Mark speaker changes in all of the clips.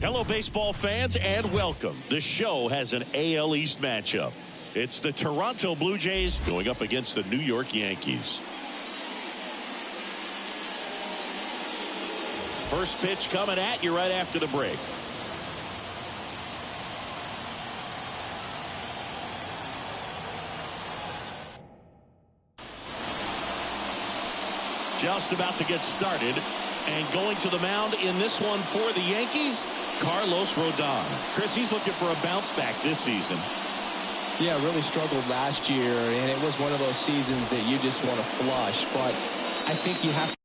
Speaker 1: Hello, baseball fans, and welcome. The show has an AL East matchup. It's the Toronto Blue Jays going up against the New York Yankees. First pitch coming at you right after the break. Just about to get started, and going to the mound in this one for the Yankees, Carlos Rodon. Chris, he's looking for a bounce back this season.
Speaker 2: Yeah, really struggled last year, and it was one of those seasons that you just want to flush. But I think you have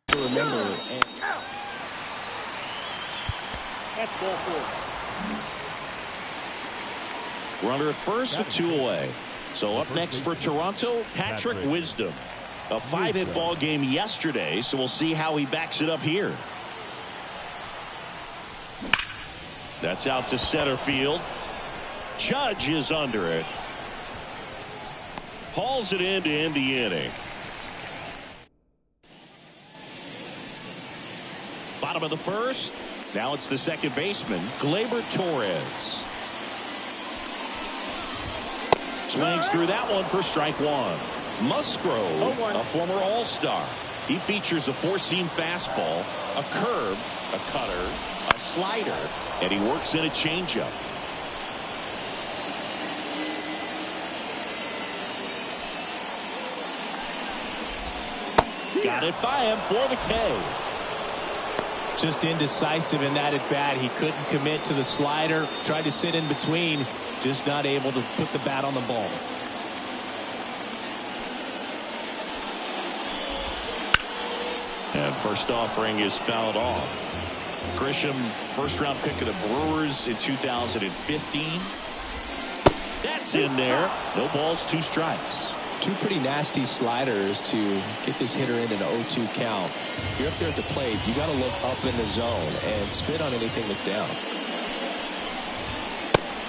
Speaker 2: to remember.
Speaker 3: That's ball four.
Speaker 1: Runner at first with 2 away. So up next for Toronto, Patrick Wisdom. A 5-hit ball game yesterday, so we'll see how he backs it up here. That's out to center field. Judge is under it. Hauls it in to end the inning. Bottom of the first. Now it's the second baseman, Gleyber Torres. Swings through that one for strike one. Musgrove, a former All-Star. He features a four-seam fastball, a curve, a cutter, a slider, and he works in a changeup. Got it by him for the K.
Speaker 2: Just indecisive in that at bat. He couldn't commit to the slider. Tried to sit in between. Just not able to put the bat on the ball.
Speaker 1: And first offering is fouled off. Grisham, first round pick of the Brewers in 2015. That's in there. No balls, 2 strikes.
Speaker 2: Two pretty nasty sliders to get this hitter into the 0-2 count. You're up there at the plate. You got to look up in the zone and spit on anything that's down.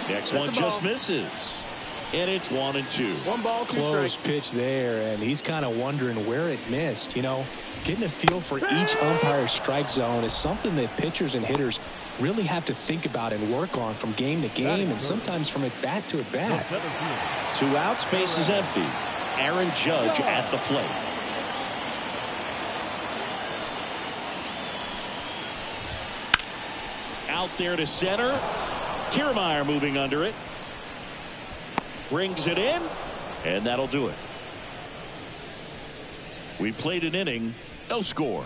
Speaker 1: Next one just misses. And it's 1-2.
Speaker 3: 1 ball, 2
Speaker 2: Close
Speaker 3: strikes.
Speaker 2: pitch there, and he's kind of wondering where it missed. You know, getting a feel for each umpire's strike zone is something that pitchers and hitters really have to think about and work on from game to game, and sometimes from at bat to at bat.
Speaker 1: 2 outs, base is empty. Aaron Judge at the plate. Out there to center. Kiermaier moving under it. Brings it in, and that'll do it. We played an inning, no score.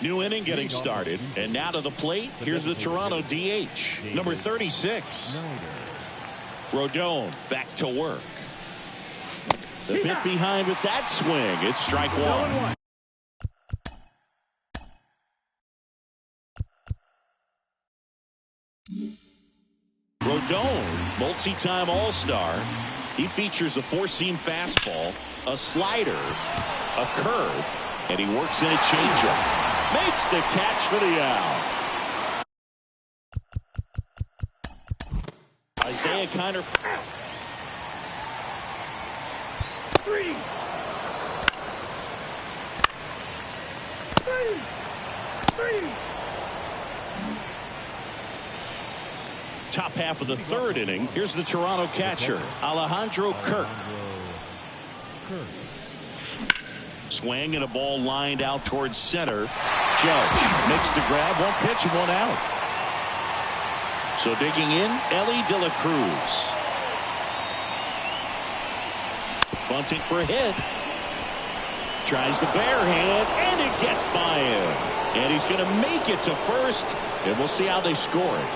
Speaker 1: New inning getting started, and now to the plate. Here's the Toronto DH, number 36. Rodon back to work. The bit behind with that swing. It's strike 1. Rodon, multi-time All-Star. He features a 4-seam fastball, a slider, a curve, and he works in a changeup. Makes the catch for the out. Isaiah Kiner.
Speaker 3: 3.
Speaker 1: Top half of the 3rd inning. Here's the Toronto catcher, Alejandro Kirk. Swing and a ball lined out towards center. Judge makes the grab. 1 pitch and 1 out. So digging in, Elly De La Cruz. Bunting for a hit. Tries the barehand, and it gets by him. And he's going to make it to first, and we'll see how they score it.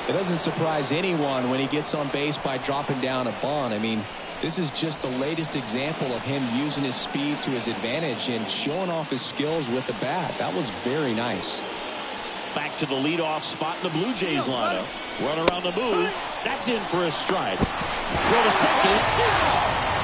Speaker 2: It doesn't surprise anyone when he gets on base by dropping down a bunt. I mean, this is just the latest example of him using his speed to his advantage and showing off his skills with the bat. That was very nice.
Speaker 1: Back to the leadoff spot in the Blue Jays lineup. Runner on the move. That's in for a strike. Go to second.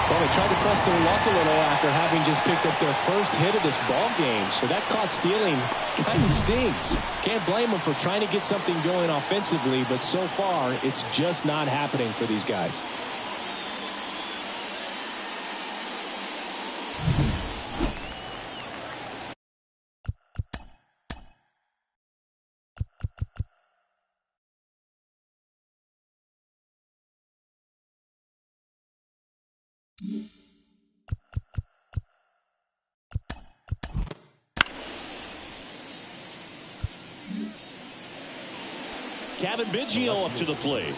Speaker 2: Well, they tried to press their luck a little after having just picked up their first hit of this ball game. So that caught stealing kind of stinks. Can't blame them for trying to get something going offensively, but so far it's just not happening for these guys.
Speaker 1: Cavan Biggio up to the plate.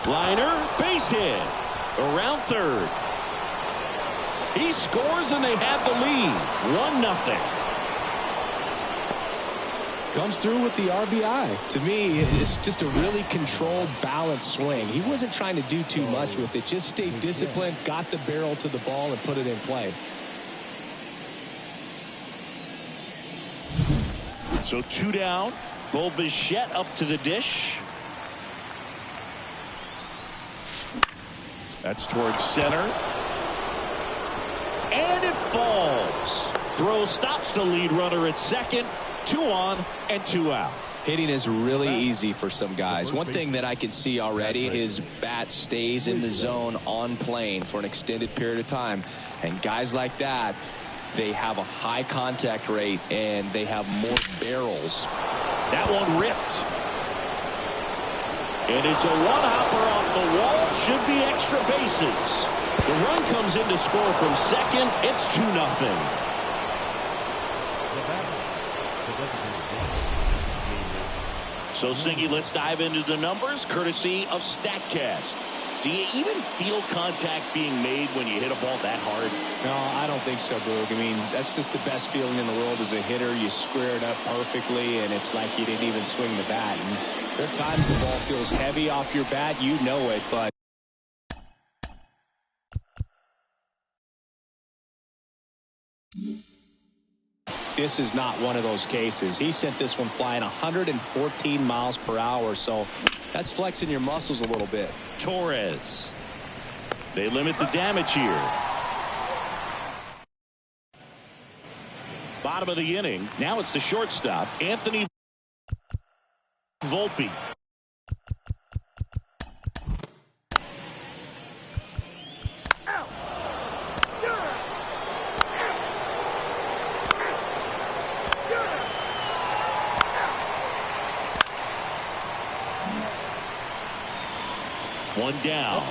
Speaker 1: Liner, base hit. Around third. He scores and they have the lead. 1-0.
Speaker 2: Comes through with the RBI. To me, it's just a really controlled, balanced swing. He wasn't trying to do too much with it. Just stayed disciplined, got the barrel to the ball, and put it in play.
Speaker 1: So 2 down. Bo Bichette up to the dish. That's towards center. And it falls. Throw stops the lead runner at second. 2 on and 2 out.
Speaker 2: Hitting is really easy for some guys. One thing that I can see already, his bat stays in the zone on plane for an extended period of time. And guys like that, they have a high contact rate and they have more barrels.
Speaker 1: That one ripped. And it's a one-hopper off the wall. Should be extra bases. The run comes in to score from second. It's 2-0. So, Singy, let's dive into the numbers courtesy of StatCast. Do you even feel contact being made when you hit a ball that hard?
Speaker 2: No, I don't think so, Boog. I mean, that's just the best feeling in the world as a hitter. You square it up perfectly, and it's like you didn't even swing the bat. And there are times the ball feels heavy off your bat. You know it, but this is not one of those cases. He sent this one flying 114 miles per hour, so that's flexing your muscles a little bit.
Speaker 1: Torres. They limit the damage here. Bottom of the inning. Now it's the shortstop, Anthony Volpe. One down.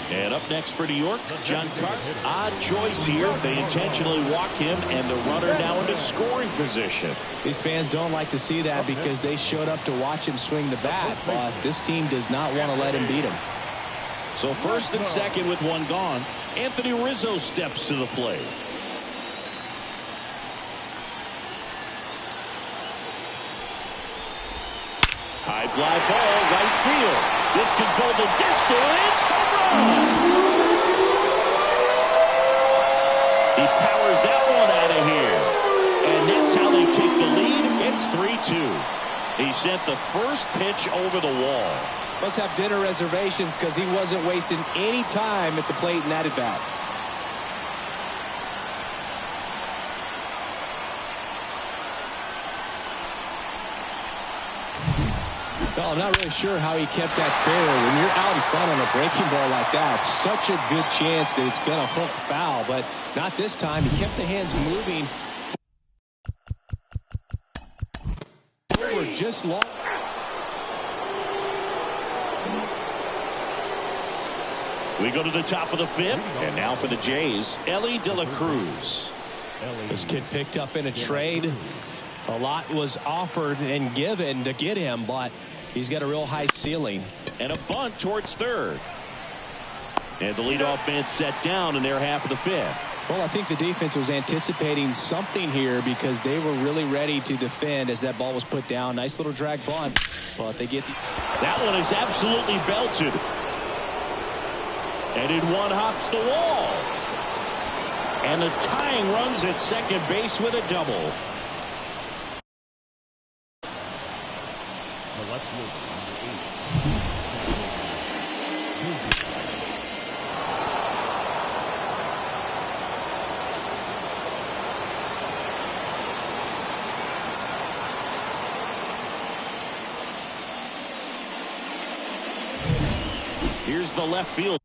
Speaker 1: And up next for New York, John Carter. Odd choice here. They intentionally walk him, and the runner now into scoring position.
Speaker 2: These fans don't like to see that because they showed up to watch him swing the bat, but this team does not want to let him beat him.
Speaker 1: So first and second with one gone. Anthony Rizzo steps to the plate. High fly ball, right field. This could go the distance. Home run! He powers that one out of here. And that's how they take the lead. It's 3-2. He sent the first pitch over the wall.
Speaker 2: Must have dinner reservations because he wasn't wasting any time at the plate in that at bat. Well, I'm not really sure how he kept that fair. When you're out in front on a breaking ball like that, such a good chance that it's going to hook foul, but not this time. He kept the hands moving. Forward just long.
Speaker 1: We go to the top of the fifth, and now for the Jays, Elly De La Cruz.
Speaker 2: This kid picked up in a trade. A lot was offered and given to get him, but he's got a real high ceiling.
Speaker 1: And a bunt towards third. And the leadoff man set down in their half of the fifth.
Speaker 2: Well, I think the defense was anticipating something here because they were really ready to defend as that ball was put down. Nice little drag bunt, but they get the...
Speaker 1: That one is absolutely belted. And in one hops the wall. And the tying runs at second base with a double. Here's the left field.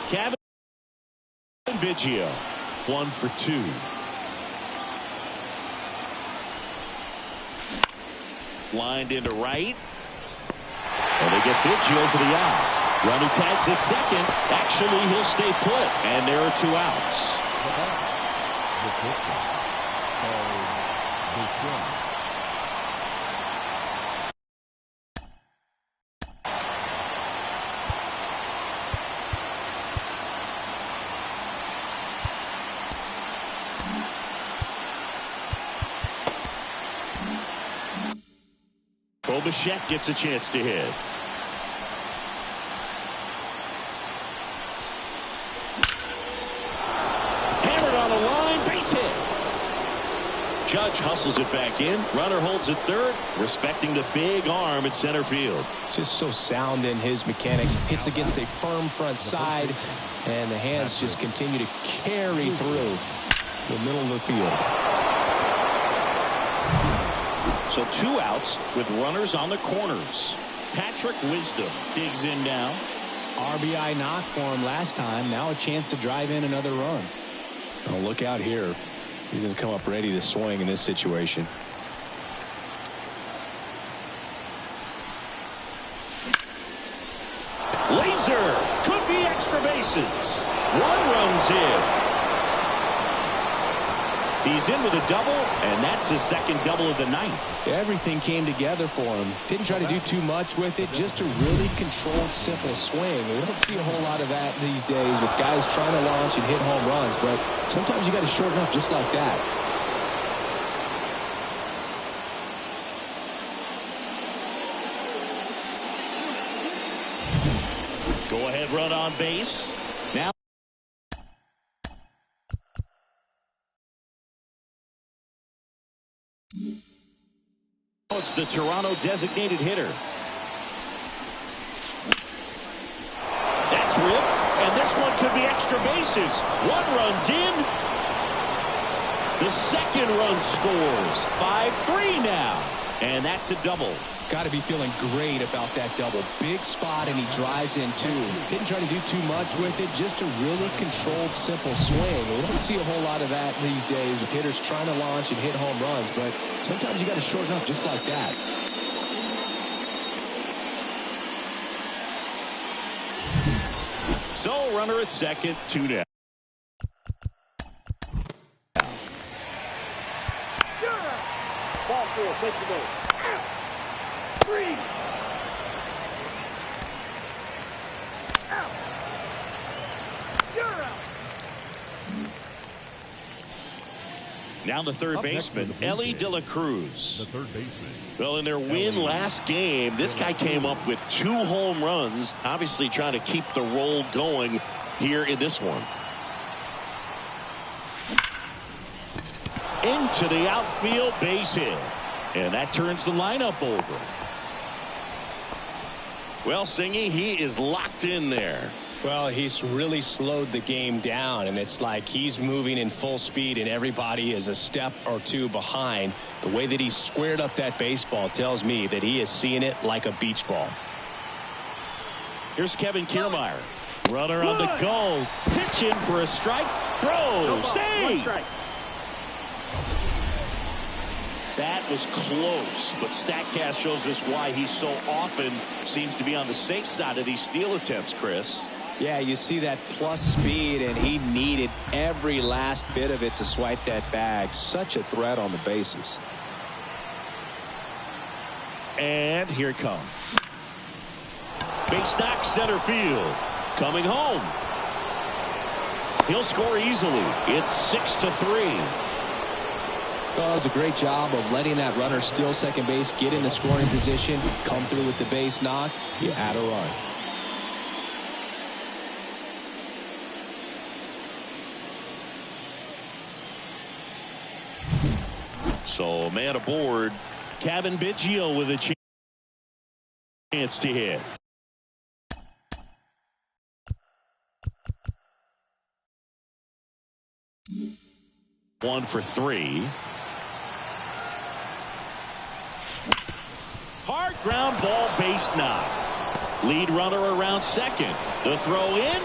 Speaker 1: Kevin Biggio, 1 for 2. Lined into right. And they get Biggio for the out. Runner tags at second. Actually, he'll stay put. And there are 2 outs. Bichette gets a chance to hit. Hammered on the line, base hit. Judge hustles it back in. Runner holds at third, respecting the big arm at center field.
Speaker 2: Just so sound in his mechanics. Hits against a firm front side, and the hands just continue to carry through the middle of the field.
Speaker 1: So 2 outs with runners on the corners. Patrick Wisdom digs in now.
Speaker 2: RBI knock for him last time. Now a chance to drive in another run. Oh, look out here. He's going to come up ready to swing in this situation.
Speaker 1: Laser bases. One run's in. He's in with a double, and that's his second double of the night.
Speaker 2: Everything came together for him. Didn't try to do too much with it, just a really controlled, simple swing. We don't see a whole lot of that these days with guys trying to launch and hit home runs, but sometimes you got to shorten up just like that.
Speaker 1: Go ahead run on base. Now it's the Toronto designated hitter. That's ripped, and this one could be extra bases. One run's in. The second run scores. 5-3 now, and that's a double.
Speaker 2: Got to be feeling great about that double. Big spot, and he drives in too. Didn't try to do too much with it, just a really controlled, simple swing. We don't see a whole lot of that these days with hitters trying to launch and hit home runs, but sometimes you got to shorten up just like that.
Speaker 1: So runner at second, 2 down.
Speaker 3: Ball four, place to go. 3. Out. You're out.
Speaker 1: Now the third baseman, Elly De La Cruz.
Speaker 4: The third baseman.
Speaker 1: Well, in their win last game, this guy came up with 2 home runs, obviously trying to keep the roll going here in this one. Into the outfield, base hit. And that turns the lineup over. Well, Singy, he is locked in there.
Speaker 2: Well, he's really slowed the game down, and it's like he's moving in full speed, and everybody is a step or two behind. The way that he squared up that baseball tells me that he is seeing it like a beach ball.
Speaker 1: Here's Kevin Kiermaier. Runner on the go. Pitching for a strike. Throw. Save. That was close, but StatCast shows us why he so often seems to be on the safe side of these steal attempts, Chris.
Speaker 2: Yeah, you see that plus speed, and he needed every last bit of it to swipe that bag. Such a threat on the bases.
Speaker 1: And here it comes. Base knock center field. Coming home. He'll score easily. It's 6-3.
Speaker 2: Well, it was a great job of letting that runner steal second base, get into scoring position, come through with the base knock. You add a run.
Speaker 1: So, man aboard. Cavan Biggio with a chance to hit. One for 3. Hard ground ball, base knock. Lead runner around second. The throw in.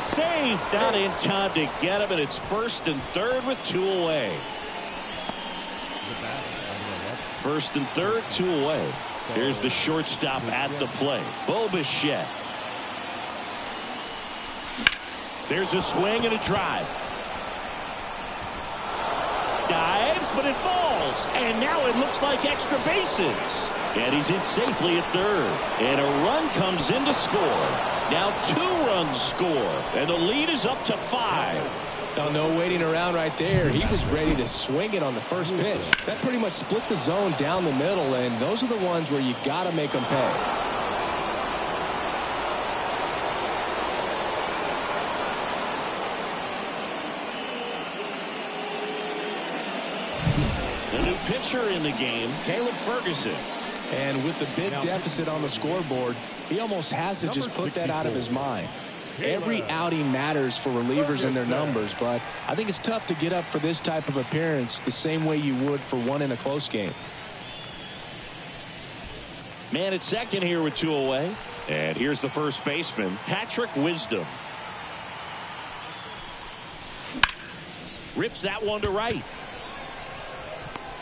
Speaker 1: Save. Not in time to get him, and it's first and third with 2 away. First and third, 2 away. Here's the shortstop at the plate, Bo Bichette. There's a swing and a drive. Dives, but it falls. And now it looks like extra bases. And he's in safely at third. And a run comes in to score. Now 2 runs score. And the lead is up to 5.
Speaker 2: Now, no waiting around right there. He was ready to swing it on the first pitch. That pretty much split the zone down the middle, and those are the ones where you got to make them pay.
Speaker 1: The new pitcher in the game, Caleb Ferguson.
Speaker 2: And with the big deficit on the scoreboard, he almost has to just put that out of his mind. Every outing matters for relievers and their numbers, but I think it's tough to get up for this type of appearance the same way you would for one in a close game.
Speaker 1: Man at second here with 2 away. And here's the first baseman, Patrick Wisdom. Rips that one to right.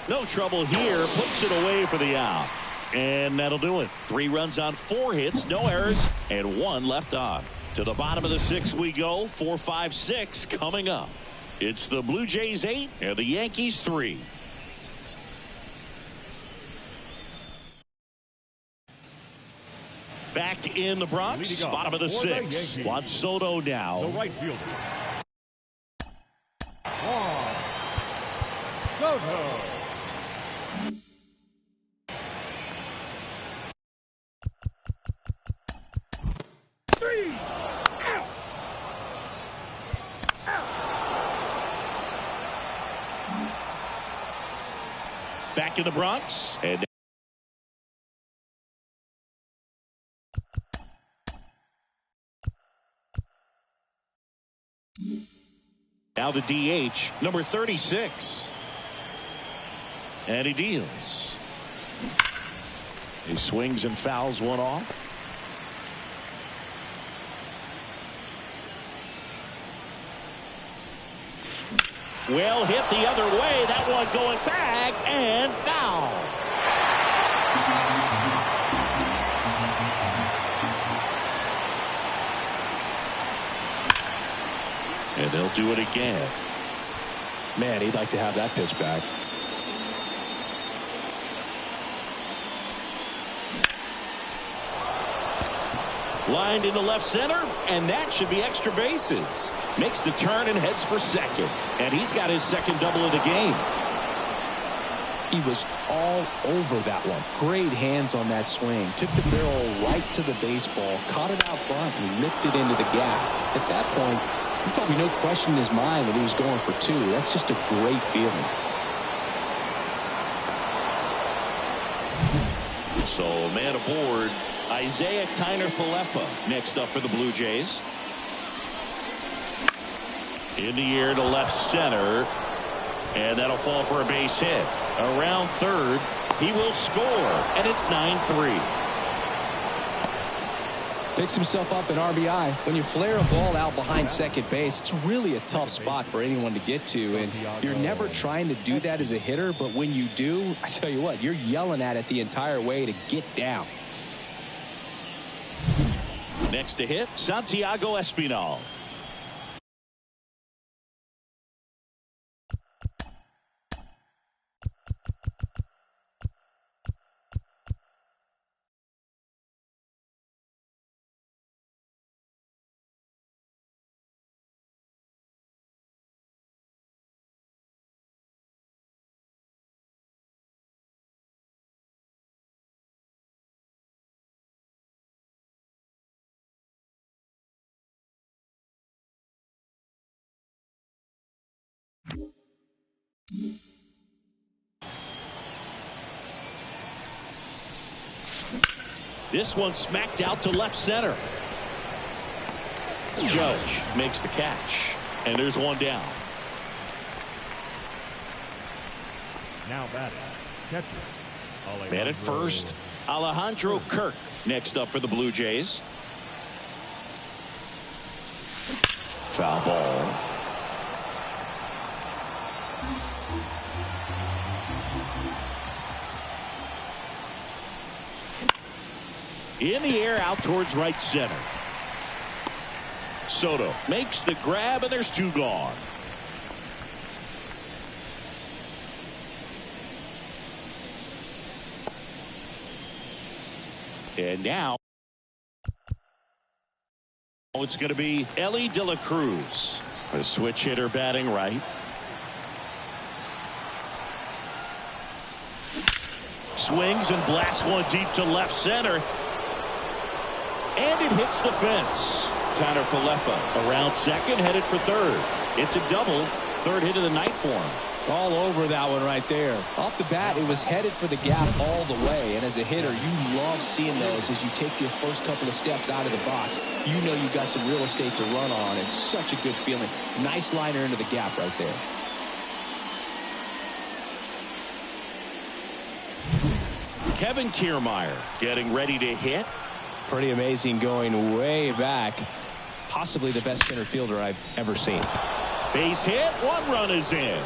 Speaker 1: No trouble here. Puts it away for the out. And that'll do it. 3 runs on 4 hits, no errors, and 1 left on. To the bottom of the 6th we go. 4, 5, 6 coming up. It's the Blue Jays 8 and the Yankees 3. Back in the Bronx, bottom of the 6th. Juan Soto now.
Speaker 3: The right fielder, Juan Soto.
Speaker 1: Back in the Bronx. And now the DH, number 36. And he deals. He swings and fouls one off. Well hit the other way. That one going back and foul. And they'll do it again.
Speaker 2: Man, he'd like to have that pitch back.
Speaker 1: Lined into left center, and that should be extra bases. Makes the turn and heads for second. And he's got his second double of the game.
Speaker 2: He was all over that one. Great hands on that swing. Took the barrel right to the baseball, caught it out front, and ripped it into the gap. At that point, there's probably no question in his mind that he was going for 2. That's just a great feeling.
Speaker 1: So, man aboard, Isaiah Kiner-Falefa next up for the Blue Jays. In the air to left center. And that'll fall for a base hit. Around third, he will score. And it's 9-3.
Speaker 2: Picks himself up an RBI. When you flare a ball out behind second base, it's really a tough spot for anyone to get to. And you're never trying to do that as a hitter. But when you do, I tell you what, you're yelling at it the entire way to get down.
Speaker 1: Next to hit, Santiago Espinal. This one smacked out to left center. Judge makes the catch. And there's one down.
Speaker 3: Now batting, catcher.
Speaker 1: Man at first, Alejandro Kirk next up for the Blue Jays. Foul ball. In the air out towards right center. Soto makes the grab, and there's 2 gone. And now it's going to be Elly De La Cruz, a switch hitter batting right. Swings and blasts one deep to left center. And it hits the fence. Kiner-Falefa around second, headed for third. It's a double. Third hit of the night for him.
Speaker 2: All over that one right there. Off the bat, it was headed for the gap all the way. And as a hitter, you love seeing those as you take your first couple of steps out of the box. You know you've got some real estate to run on. It's such a good feeling. Nice liner into the gap right there.
Speaker 1: Kevin Kiermaier getting ready to hit.
Speaker 2: Pretty amazing, going way back. Possibly the best center fielder I've ever seen.
Speaker 1: Base hit. 1 run is in.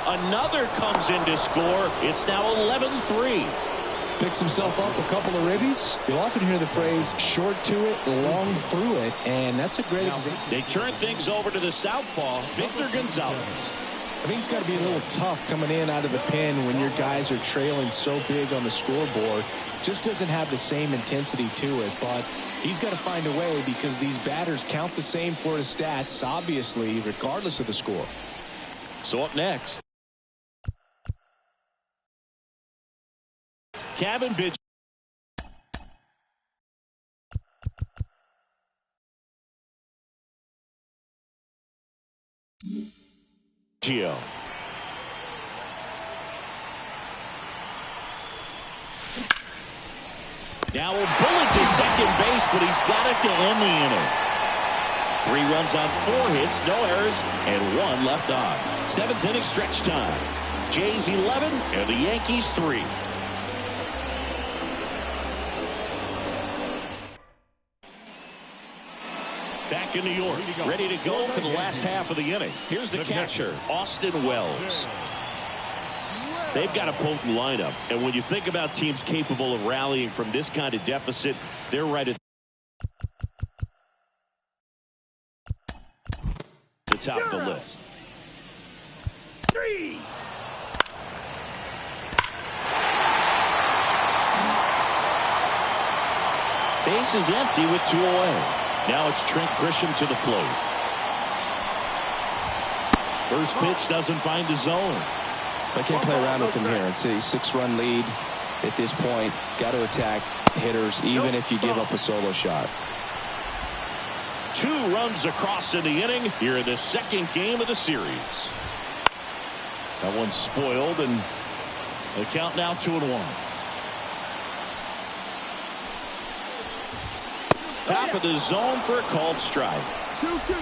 Speaker 1: Another comes in to score. It's now 11-3.
Speaker 4: Picks himself up a couple of ribbies. You'll often hear the phrase short to it, long through it, and that's a great example.
Speaker 1: They turn things over to the southpaw, Victor Gonzalez.
Speaker 4: I think it's got to be a little tough coming in out of the pen when your guys are trailing so big on the scoreboard. Just doesn't have the same intensity to it, but he's got to find a way because these batters count the same for his stats, obviously, regardless of the score.
Speaker 1: So up next, Kevin Biggio. Now a bullet to second base, but he's got it to end the inning. 3 runs on 4 hits, no errors, and 1 left on. 7th inning stretch time. Jays 11 and the Yankees 3. Back in New York, ready to go for the last half of the inning. Here's the catcher, Austin Wells. They've got a potent lineup, and when you think about teams capable of rallying from this kind of deficit, they're right at the top of the list. 3. Base is empty with 2 away. Now it's Trent Grisham to the plate. First pitch doesn't find the zone.
Speaker 2: I can't play around with him here. It's a 6-run lead at this point. Got to attack hitters even if you give up a solo shot.
Speaker 1: 2 runs across in the inning here in the 2nd game of the series. That one's spoiled, and the count now 2-1. Top of the zone for a called strike.
Speaker 3: 2-2.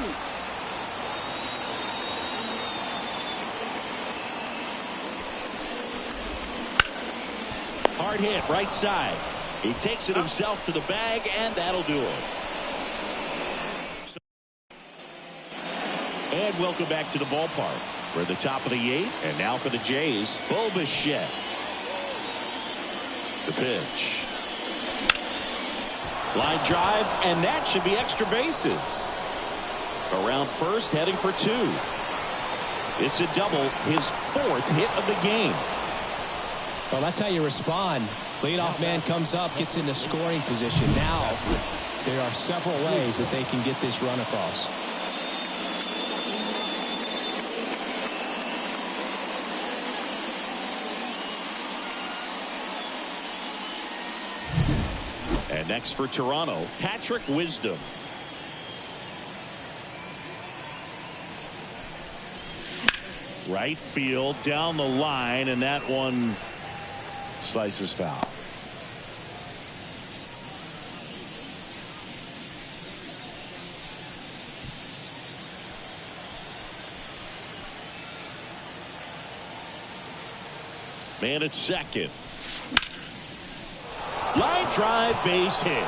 Speaker 1: Hard hit right side. He takes it himself to the bag, and that'll do it. And welcome back to the ballpark. We're at the top of the 8th, and now for the Jays, Bo Bichette. The pitch. Line drive, and that should be extra bases. Around first, heading for 2. It's a double, his 4th hit of the game.
Speaker 4: Well, that's how you respond. Leadoff man comes up, gets into scoring position. Now, there are several ways that they can get this run across.
Speaker 1: And next for Toronto, Patrick Wisdom. Right field, down the line, and that one slices foul. Man at second. Line drive, base hit.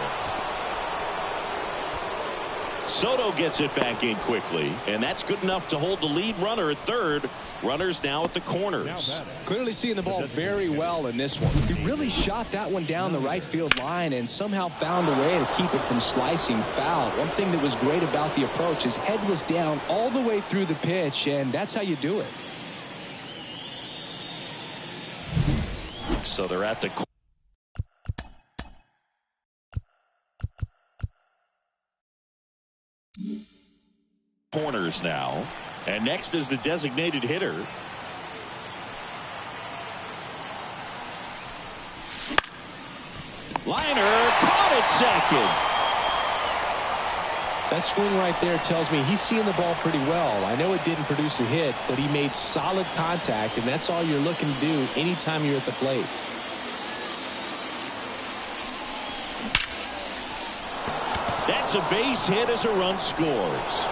Speaker 1: Soto gets it back in quickly, and that's good enough to hold the lead runner at third. Runners now at the corners.
Speaker 4: Clearly seeing the ball very well in this one. He really shot that one down the right field line and somehow found a way to keep it from slicing foul. One thing that was great about the approach, his head was down all the way through the pitch, and that's how you do it.
Speaker 1: So they're at the corners now. And next is the designated hitter. Liner caught at second.
Speaker 4: That swing right there tells me he's seeing the ball pretty well. I know it didn't produce a hit, but he made solid contact, and that's all you're looking to do anytime you're at the plate.
Speaker 1: That's a base hit as a run scores.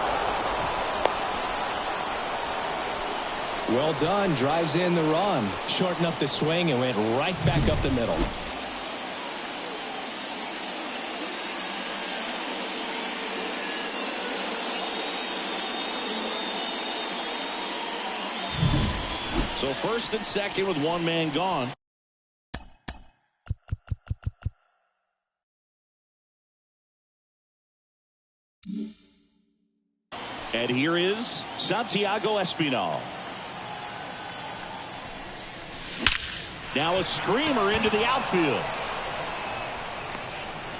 Speaker 4: Well done. Drives in the run. Shortened up the swing and went right back up the middle.
Speaker 1: So first and second with one man gone. And here is Santiago Espinal. Now a screamer into the outfield.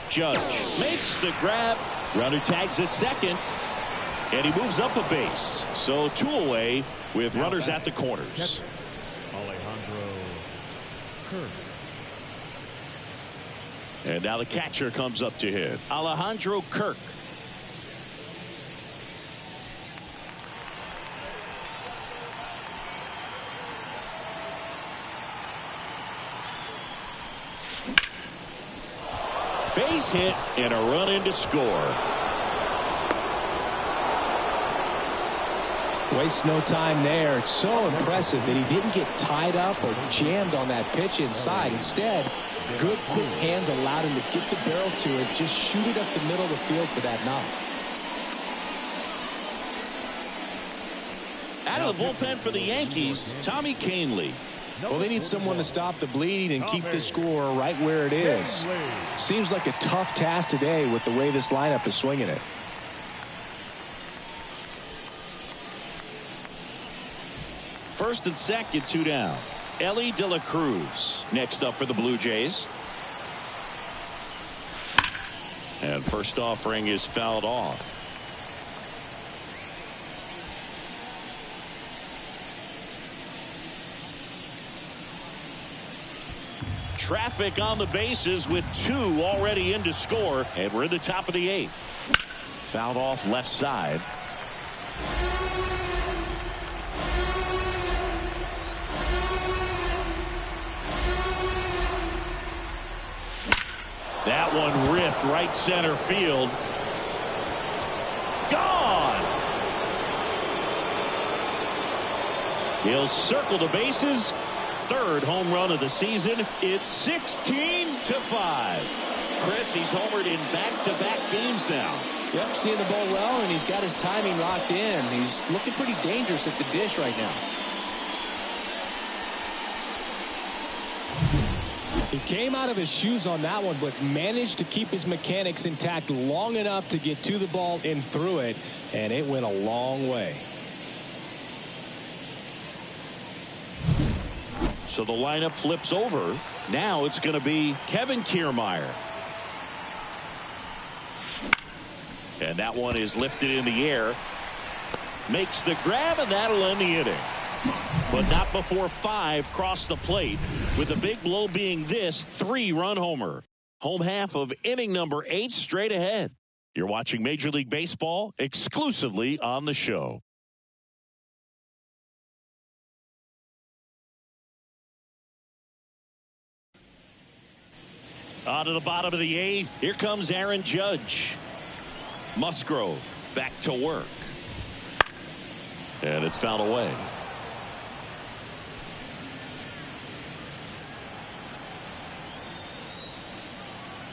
Speaker 1: Judge makes the grab. Runner tags at second. And he moves up a base. So 2 away with runners at the corners.
Speaker 3: Alejandro Kirk.
Speaker 1: And now the catcher comes up to hit. Alejandro Kirk. Base hit and a run in to score.
Speaker 4: Wastes no time there. It's so impressive that he didn't get tied up or jammed on that pitch inside. Instead, good quick hands allowed him to get the barrel to it, just shoot it up the middle of the field for that knock.
Speaker 1: Out of the bullpen for the Yankees, Tommy Kahnle.
Speaker 4: Well, they need someone to stop the bleeding and keep the score right where it is. Seems like a tough task today with the way this lineup is swinging it.
Speaker 1: First and second, 2 down. Elly De La Cruz next up for the Blue Jays. And first offering is fouled off. Traffic on the bases with 2 already in to score. And we're in the top of the 8th. Fouled off left side. That one ripped right center field. Gone. He'll circle the bases. 3rd home run of the season. It's 16-5. Chris, he's homered in back-to-back games now.
Speaker 4: Yep, seeing the ball well, and he's got his timing locked in. He's looking pretty dangerous at the dish right now. He came out of his shoes on that one, but managed to keep his mechanics intact long enough to get to the ball and through it, and it went a long way.
Speaker 1: So the lineup flips over. Now it's going to be Kevin Kiermaier. And that one is lifted in the air. Makes the grab, and that'll end the inning. But not before 5 cross the plate, with the big blow being this 3-run homer. Home half of inning number 8 straight ahead. You're watching Major League Baseball exclusively on the show. On to the bottom of the 8th. Here comes Aaron Judge. Musgrove back to work. And it's fouled away.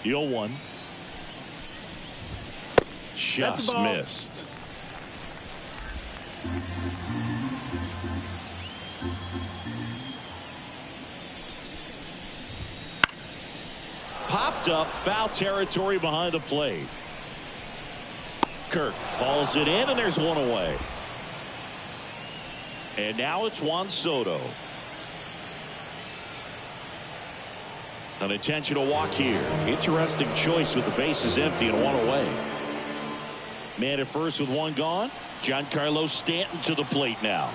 Speaker 1: The 0-1. Just missed. Popped up, foul territory behind the plate. Kirk hauls it in, and there's one away. And now it's Juan Soto. An intentional walk here. Interesting choice with the bases empty and 1 away. Man at first with 1 gone. Giancarlo Stanton to the plate now.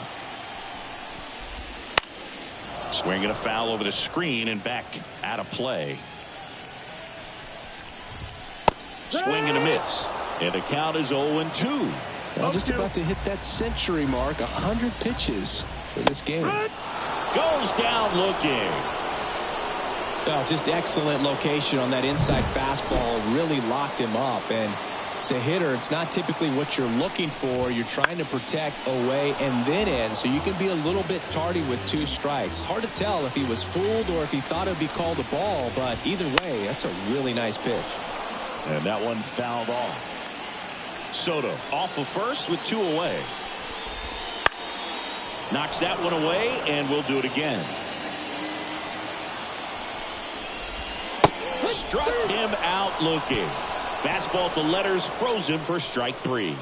Speaker 1: Swinging a foul over the screen and back out of play. Swing and a miss. And the count is 0-2.
Speaker 4: Well, just about to hit that century mark. 100 pitches for this game.
Speaker 1: Goes down looking.
Speaker 4: Well, just excellent location on that inside fastball. Really locked him up. And as a hitter, it's not typically what you're looking for. You're trying to protect away and then in, so you can be a little bit tardy with 2 strikes. Hard to tell if he was fooled or if he thought it would be called a ball, but either way, that's a really nice pitch.
Speaker 1: And that one fouled off. Soto off of first with 2 away. Knocks that one away, and we'll do it again. Struck him out looking. Fastball at the letters, froze him for strike 3.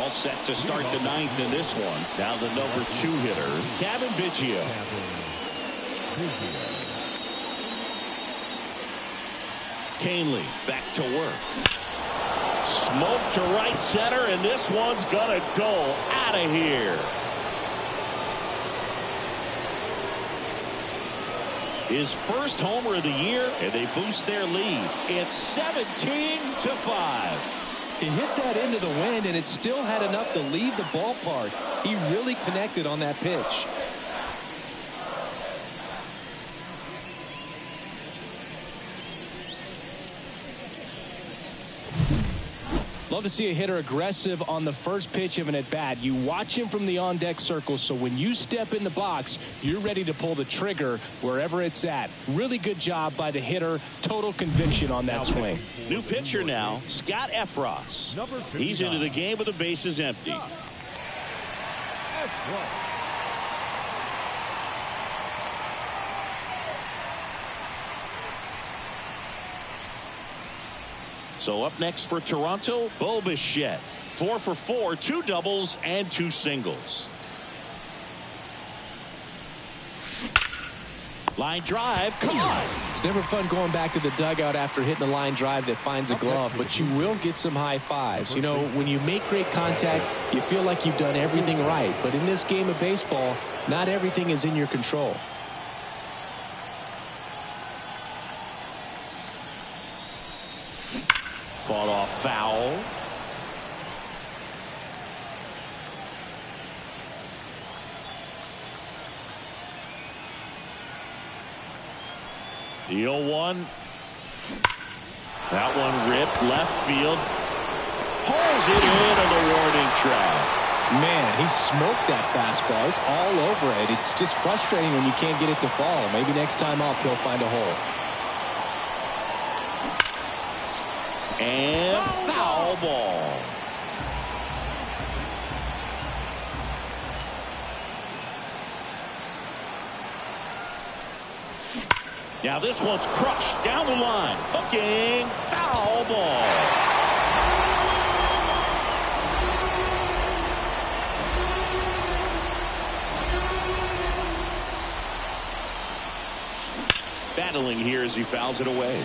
Speaker 1: All set to start the ninth in this one. Now the number 2 hitter, Cavan Biggio. Kahnle back to work. Smoke to right center, and this one's gonna go out of here. His first homer of the year, and they boost their lead. It's 17-5.
Speaker 4: He hit that into the wind, and it still had enough to leave the ballpark. He really connected on that pitch. Love to see a hitter aggressive on the first pitch of an at-bat. You watch him from the on-deck circle, so when you step in the box, you're ready to pull the trigger wherever it's at. Really good job by the hitter. Total conviction on that swing.
Speaker 1: New pitcher now, Scott Effross. He's into the game with the bases empty. So up next for Toronto, Bo Bichette. 4 for 4, 2 doubles and 2 singles. Line drive, come on.
Speaker 4: It's never fun going back to the dugout after hitting a line drive that finds a glove, but you will get some high fives. You know, when you make great contact, you feel like you've done everything right. But in this game of baseball, not everything is in your control.
Speaker 1: Fought off foul. The 0-1. That one ripped left field. Pulls it in on the warning track.
Speaker 4: Man, he smoked that fastball. He's all over it. It's just frustrating when you can't get it to fall. Maybe next time up he'll find a hole.
Speaker 1: And foul ball. Now this one's crushed down the line. Hooking. Foul ball. Battling here as he fouls it away.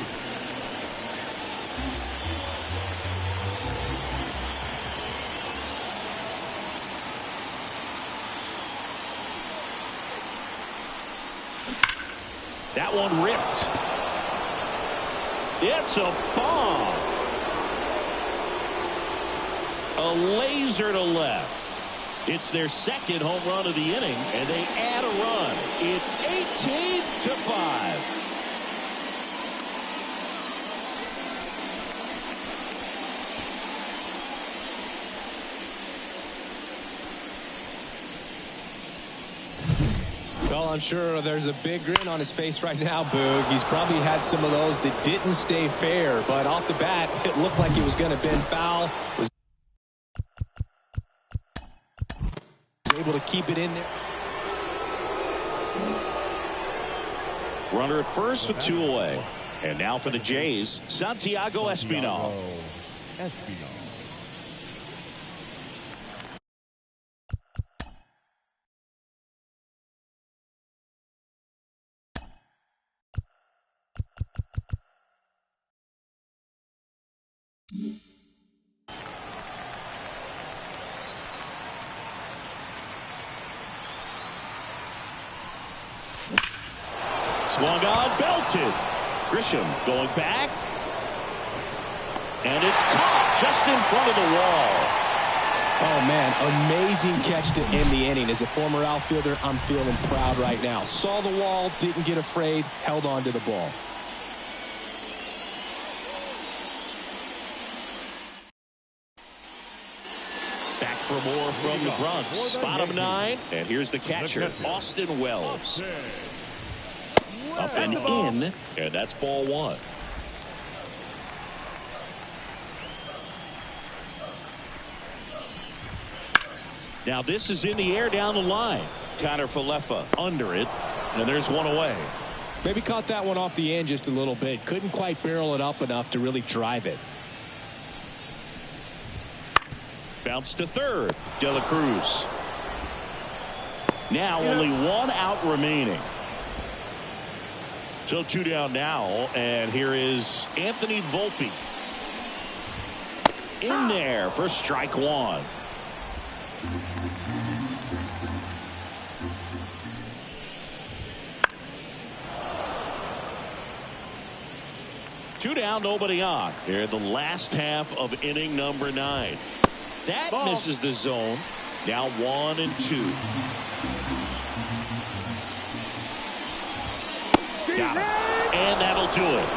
Speaker 1: That one ripped. It's a bomb. A laser to left. It's their second home run of the inning, and they add a run. It's 18-5.
Speaker 4: Well, I'm sure there's a big grin on his face right now, Boog. He's probably had some of those that didn't stay fair, but off the bat, it looked like he was going to bend foul. Was able to keep it in there.
Speaker 1: Runner at first with 2 away. And now for the Jays, Santiago Espinal. Swung on, belted. Grisham going back. And it's caught just in front of the wall.
Speaker 4: Oh, man, amazing catch to end the inning. As a former outfielder, I'm feeling proud right now. Saw the wall, didn't get afraid, held on to the ball.
Speaker 1: Back for more from the Bronx. Bottom 9. And here's the catcher, Austin Wells. Up and in, and that's ball 1. Now this is in the air down the line. Connor Falefa under it, and there's one away.
Speaker 4: Maybe caught that one off the end just a little bit. Couldn't quite barrel it up enough to really drive it.
Speaker 1: Bounce to third. De La Cruz. Now only one out remaining. So 2 down now, and here is Anthony Volpe. In there for strike 1. Two down, nobody on. Here in the last half of inning number 9. That misses the zone. Now 1 and 2. Got it. And that'll do it.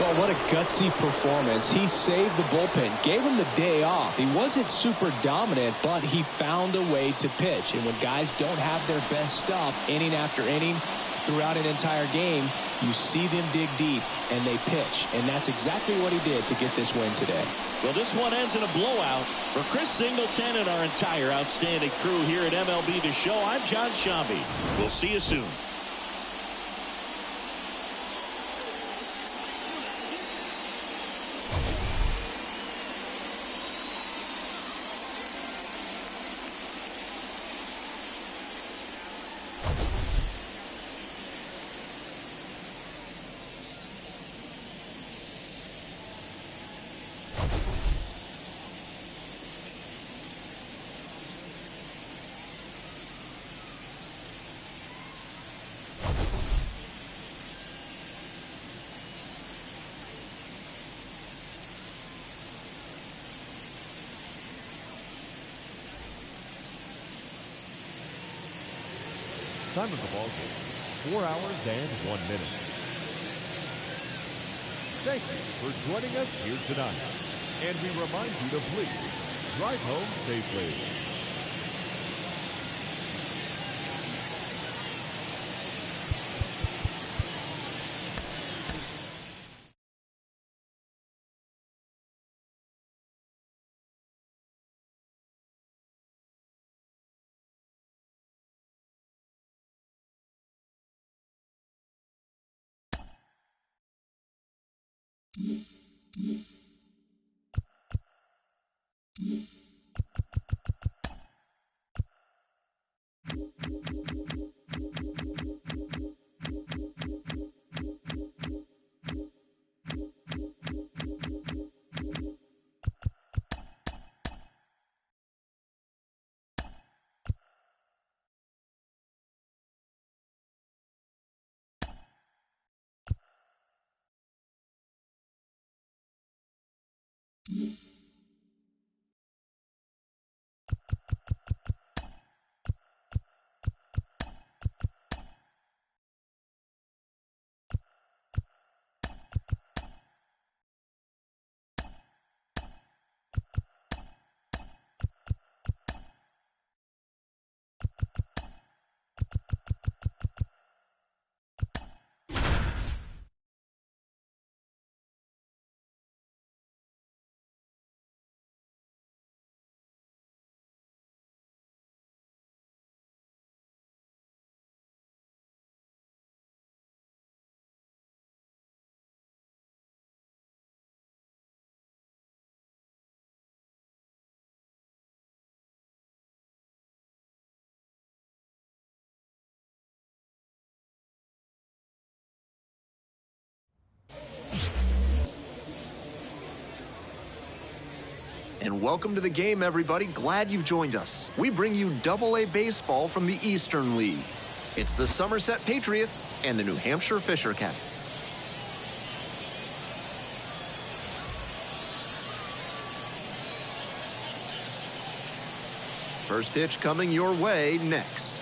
Speaker 4: Well, what a gutsy performance. He saved the bullpen, gave him the day off. He wasn't super dominant, but he found a way to pitch. And when guys don't have their best stuff inning after inning throughout an entire game, you see them dig deep and they pitch. And that's exactly what he did to get this win today.
Speaker 1: Well, this one ends in a blowout. For Chris Singleton and our entire outstanding crew here at MLB The Show, I'm John Shambi. We'll see you soon.
Speaker 3: Time of the ball game, 4 hours and 1 minute. Thank you for joining us here tonight. And we remind you to please drive home safely.
Speaker 5: And welcome to the game, everybody. Glad you've joined us. We bring you Double-A baseball from the Eastern League. It's the Somerset Patriots and the New Hampshire Fisher Cats. First pitch coming your way next.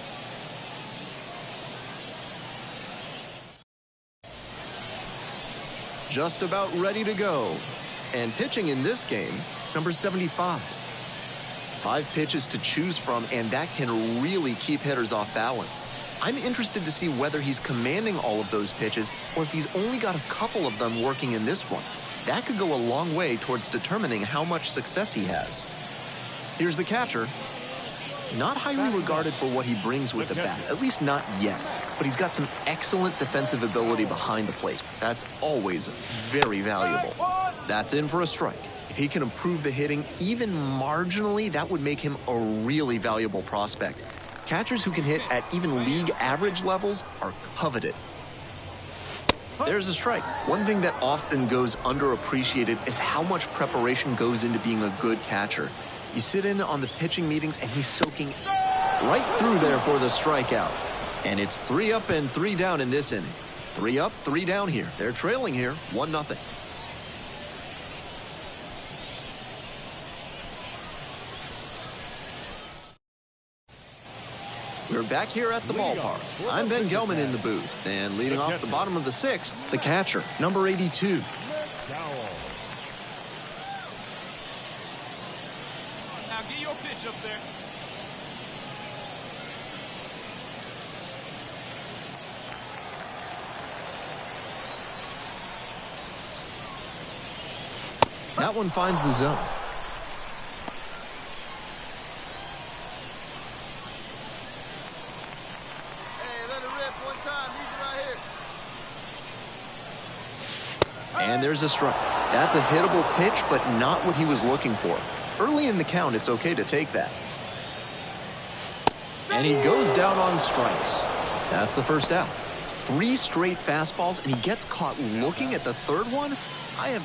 Speaker 5: Just about ready to go. And pitching in this game, number 75. 5 pitches to choose from, and that can really keep hitters off balance. I'm interested to see whether he's commanding all of those pitches or if he's only got a couple of them working in this one. That could go a long way towards determining how much success he has. Here's the catcher. Not highly regarded for what he brings with the bat, at least not yet. But he's got some excellent defensive ability behind the plate. That's always very valuable. That's in for a strike. If he can improve the hitting even marginally, that would make him a really valuable prospect. Catchers who can hit at even league average levels are coveted. There's a strike. One thing that often goes underappreciated is how much preparation goes into being a good catcher. You sit in on the pitching meetings and he's soaking right through there for the strikeout. And it's 3 up and 3 down in this inning. 3 up, 3 down here. They're trailing here, 1-0. We're back here at the ballpark. I'm Ben Gelman in the booth, and leading off the bottom of the 6th, the catcher, number 82.
Speaker 6: Now get your pitch up there.
Speaker 5: That one finds the zone. And there's a strike. That's a hittable pitch, but not what he was looking for. Early in the count, it's okay to take that. And he goes down on strikes. That's the first out. 3 straight fastballs, and he gets caught looking at the third one. I have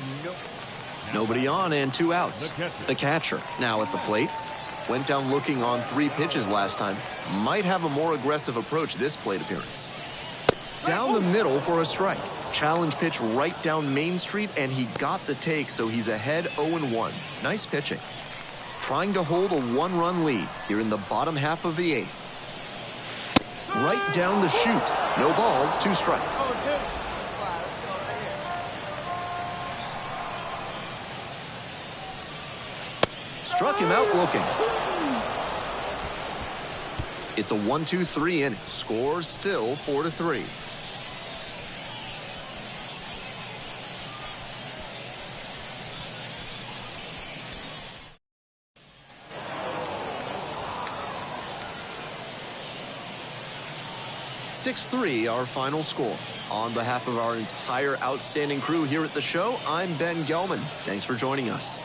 Speaker 5: nobody on and 2 outs. The catcher now at the plate. Went down looking on 3 pitches last time. Might have a more aggressive approach this plate appearance. Down the middle for a strike. Challenge pitch right down Main Street, and he got the take, so he's ahead 0-1. Nice pitching. Trying to hold a 1-run lead here in the bottom half of the 8th. Right down the chute. No balls, 2 strikes. Struck him out looking. It's a 1-2-3 inning. Score still 4-3. (6-3) our final score. On behalf of our entire outstanding crew here at the show, I'm Ben Gelman. Thanks for joining us.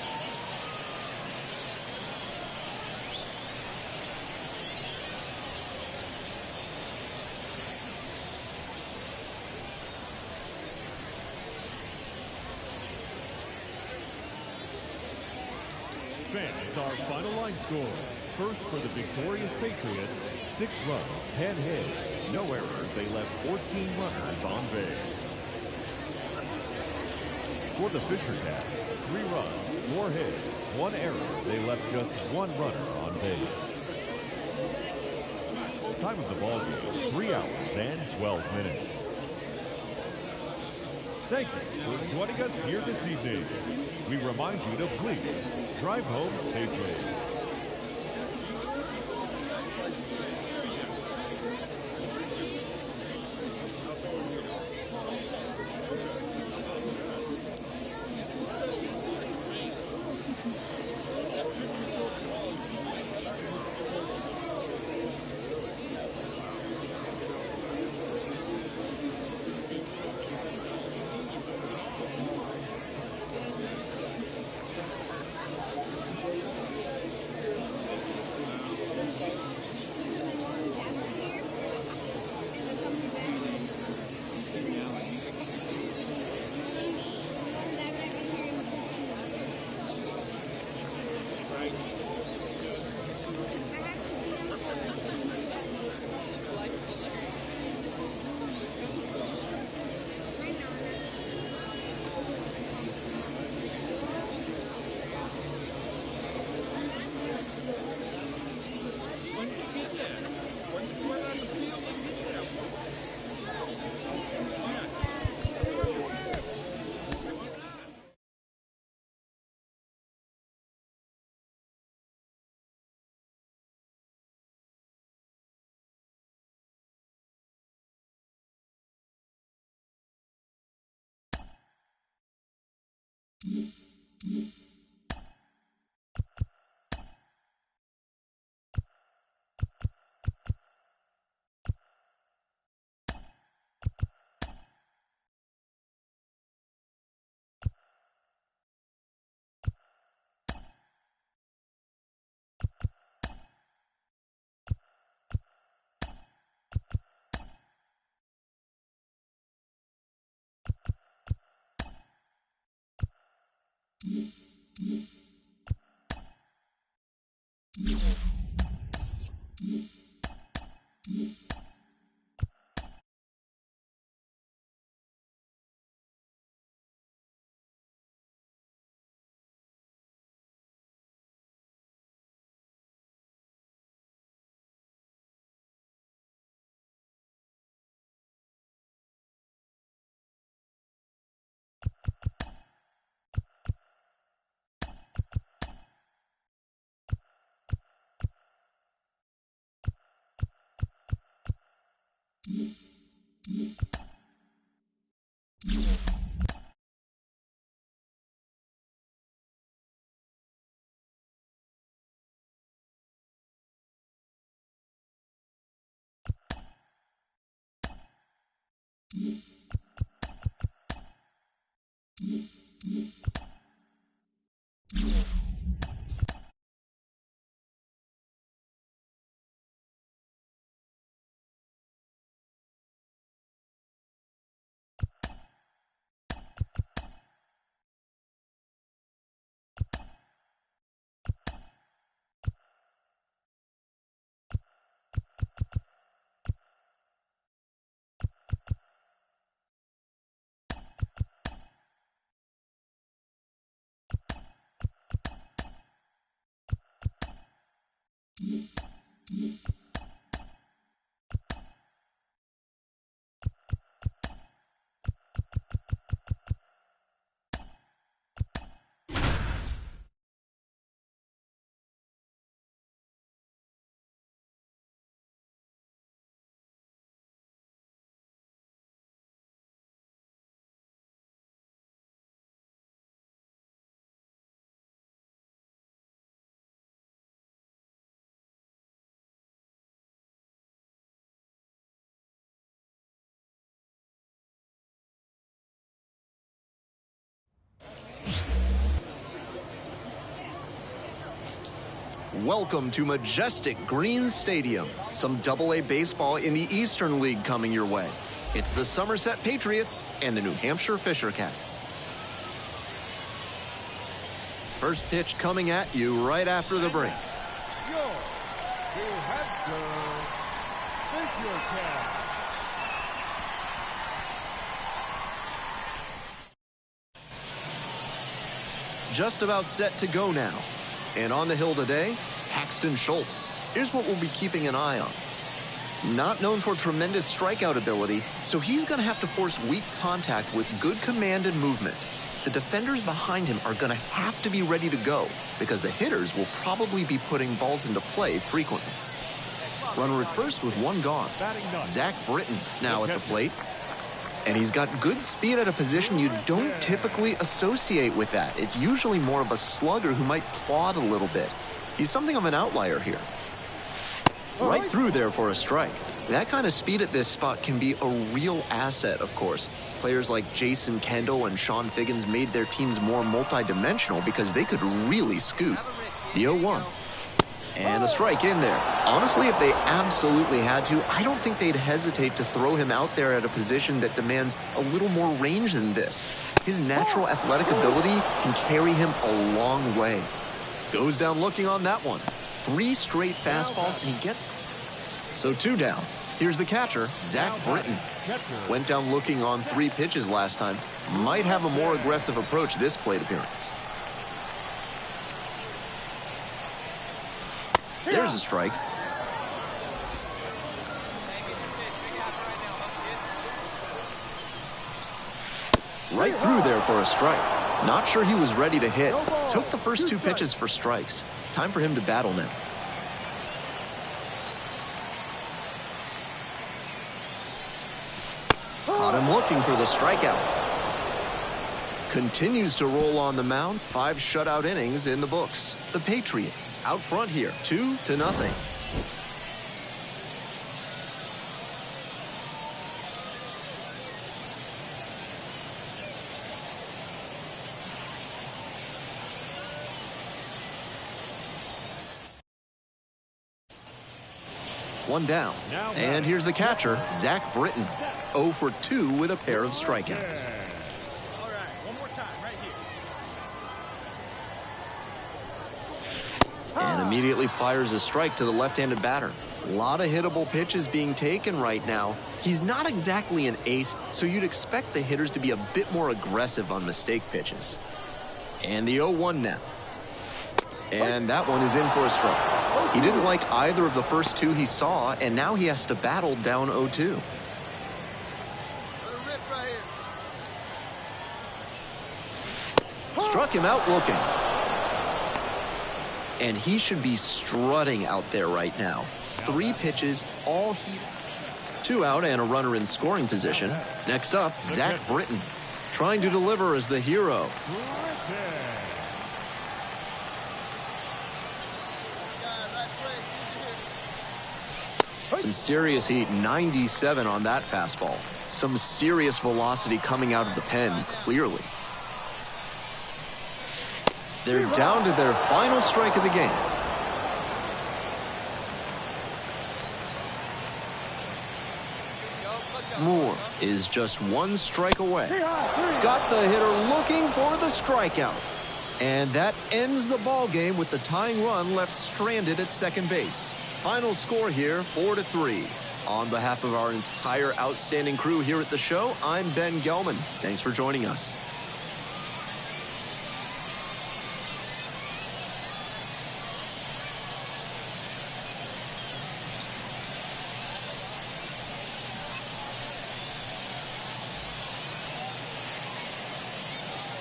Speaker 3: Fans, our final line score. First for the victorious Patriots, 6 runs, 10 hits, no errors. They left 14 runners on base. For the Fisher Cats, 3 runs, 4 hits, 1 error. They left just 1 runner on base. Time of the ball game, 3 hours and 12 minutes. Thank you for joining us here this evening. We remind you to please drive home safely.
Speaker 5: Welcome to majestic Green Stadium. Some AA baseball in the Eastern League coming your way. It's the Somerset Patriots and the New Hampshire Fisher Cats. First pitch coming at you right after the break.
Speaker 3: Your New Hampshire Fisher Cats.
Speaker 5: Just about set to go now. And on the hill today, Paxton Schultz. Here's what we'll be keeping an eye on. Not known for tremendous strikeout ability, so he's going to have to force weak contact with good command and movement. The defenders behind him are going to have to be ready to go because the hitters will probably be putting balls into play frequently. Runner at first with one gone. Zach Britton now at the plate. And he's got good speed at a position you don't typically associate with that. It's usually more of a slugger who might plod a little bit. He's something of an outlier here. Right through there for a strike. That kind of speed at this spot can be a real asset, of course. Players like Jason Kendall and Sean Figgins made their teams more multidimensional because they could really scoop. The 0-1. And a strike in there. Honestly, if they absolutely had to, I don't think they'd hesitate to throw him out there at a position that demands a little more range than this. His natural athletic ability can carry him a long way. Goes down looking on that one. 3 straight fastballs, and he gets... So 2 down. Here's the catcher, Zach Britton. Went down looking on 3 pitches last time. Might have a more aggressive approach this plate appearance. There's a strike. Right through there for a strike. Not sure he was ready to hit. Took the first 2 pitches for strikes. Time for him to battle now. Caught him looking for the strikeout. Continues to roll on the mound. 5 shutout innings in the books. The Patriots out front here, 2-0. One down. And here's the catcher, Zach Britton. 0 for 2 with a pair of strikeouts. and immediately fires a strike to the left-handed batter. A lot of hittable pitches being taken right now. He's not exactly an ace, so you'd expect the hitters to be a bit more aggressive on mistake pitches. And the 0-1 now. And that one is in for a strike. He didn't like either of the first two he saw, and now he has to battle down 0-2. Struck him out looking. And he should be strutting out there right now. 3 pitches, all he... 2 out and a runner in scoring position. Next up, Zach Britton, trying to deliver as the hero. Some serious heat, 97 on that fastball. Some serious velocity coming out of the pen, clearly. They're down to their final strike of the game. Moore is just 1 strike away. Got the hitter looking for the strikeout. And that ends the ball game with the tying run left stranded at second base. Final score here, 4-3. On behalf of our entire outstanding crew here at the show, I'm Ben Gelman. Thanks for joining us.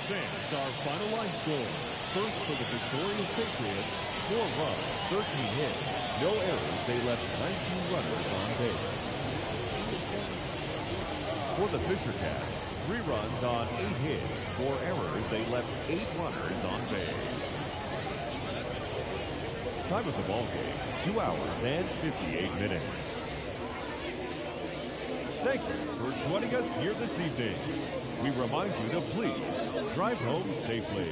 Speaker 3: Fans, our final line score. First for the victorious Patriots, 4 runs, 13 hits, no errors. They left 19 runners on base. For the Fisher Cats, 3 runs on 8 hits, 4 errors. They left 8 runners on base. Time of the ball game, 2 hours and 58 minutes. Thank you for joining us here this evening. We remind you to please drive home safely.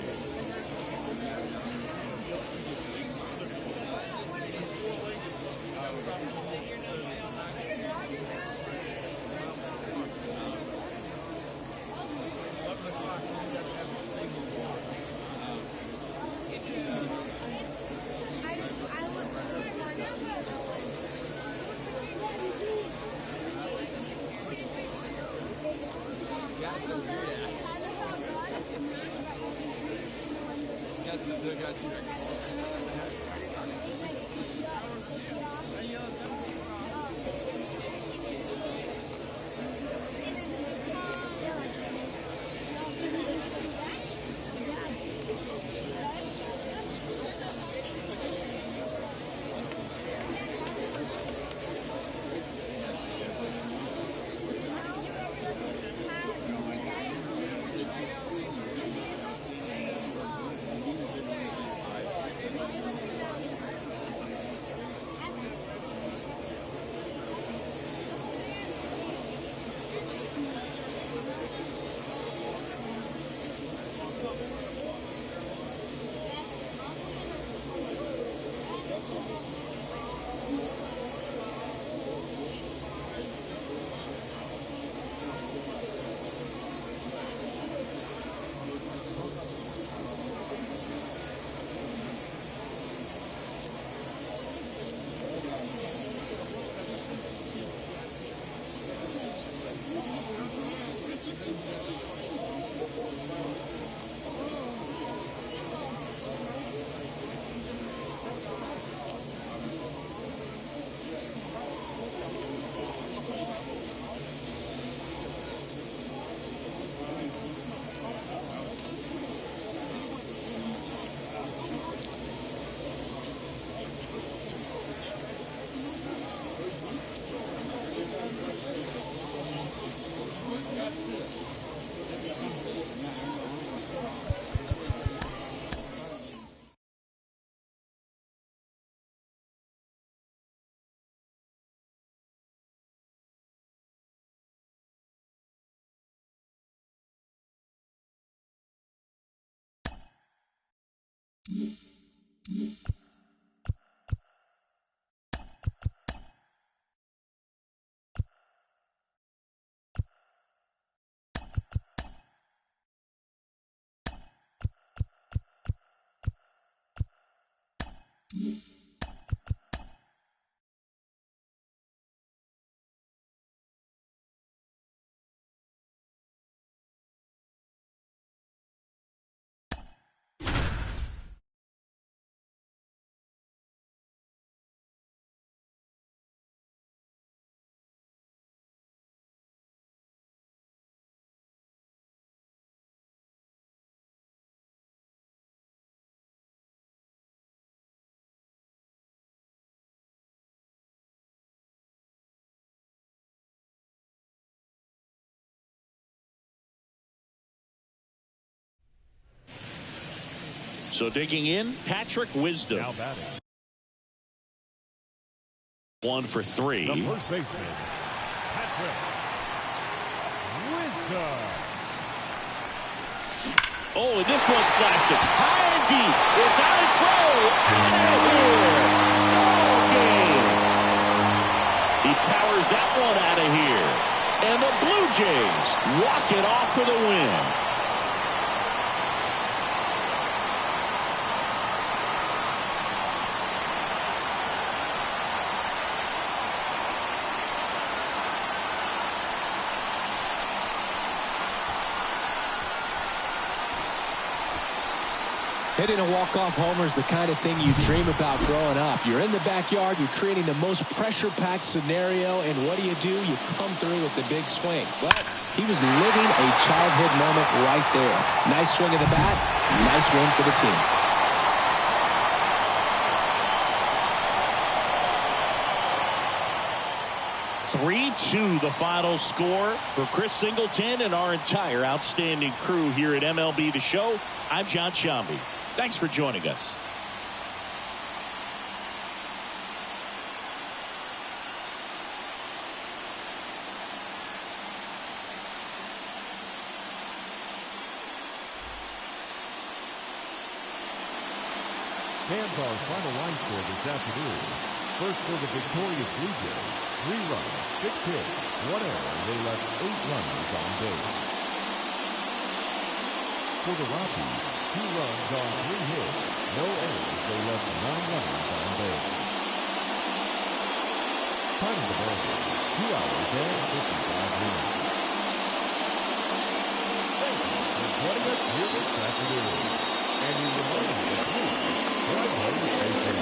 Speaker 1: So digging in, Patrick Wisdom.
Speaker 3: Now batting.
Speaker 1: 1 for 3.
Speaker 3: The first baseman, Patrick Wisdom.
Speaker 1: Oh, and this one's blasted high and deep. It's on its way. Out of here. Ball game. He powers that one out of here. And the Blue Jays walk it off for the win.
Speaker 4: Hitting a walk-off homer is the kind of thing you dream about growing up. You're in the backyard, you're creating the most pressure-packed scenario, and what do? You come through with the big swing. Well, he was living a childhood moment right there. Nice swing of the bat, nice win for the team.
Speaker 1: (3-2) the final score for Chris Singleton and our entire outstanding crew here at MLB The Show. I'm John Sciambi. Thanks for joining us.
Speaker 3: Fans, our final line score this afternoon. First for the victorious Blue Jays, 3 runs, 6 hits, 1 error. They left 8 runners on base. For the Rockies, 2 runs on 3 hits, no errors. They left 9 runners on base. Time of the ball game, 2 hours and 55 minutes. Thank you for joining us here this afternoon. And we remind you to please drive home safely.